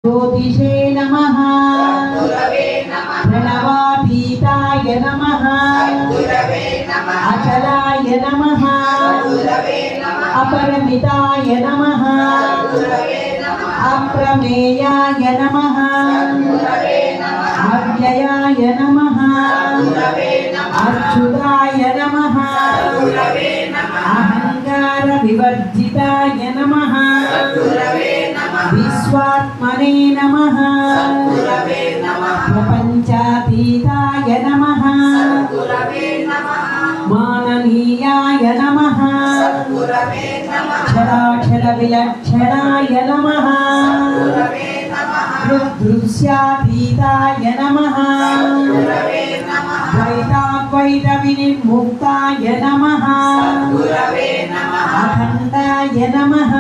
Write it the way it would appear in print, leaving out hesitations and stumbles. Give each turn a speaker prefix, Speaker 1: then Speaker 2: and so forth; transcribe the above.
Speaker 1: ज्योतिषे नमः प्रणवातीताय नमः अचलाय नमः अपरमिताय नमः अप्रमेयाय नमः अव्ययाय नमः अच्युताय नमः अहंकार विवर्जिताय नमः विश्वात्मने नमः प्रपंचातीताय नमः माननीयाय नमः क्षराक्षर विलक्षणाय नमः दृश्यातीताय नमः द्वैताद्वैत विनिर्मुक्ताय नमः अखंडाय नमः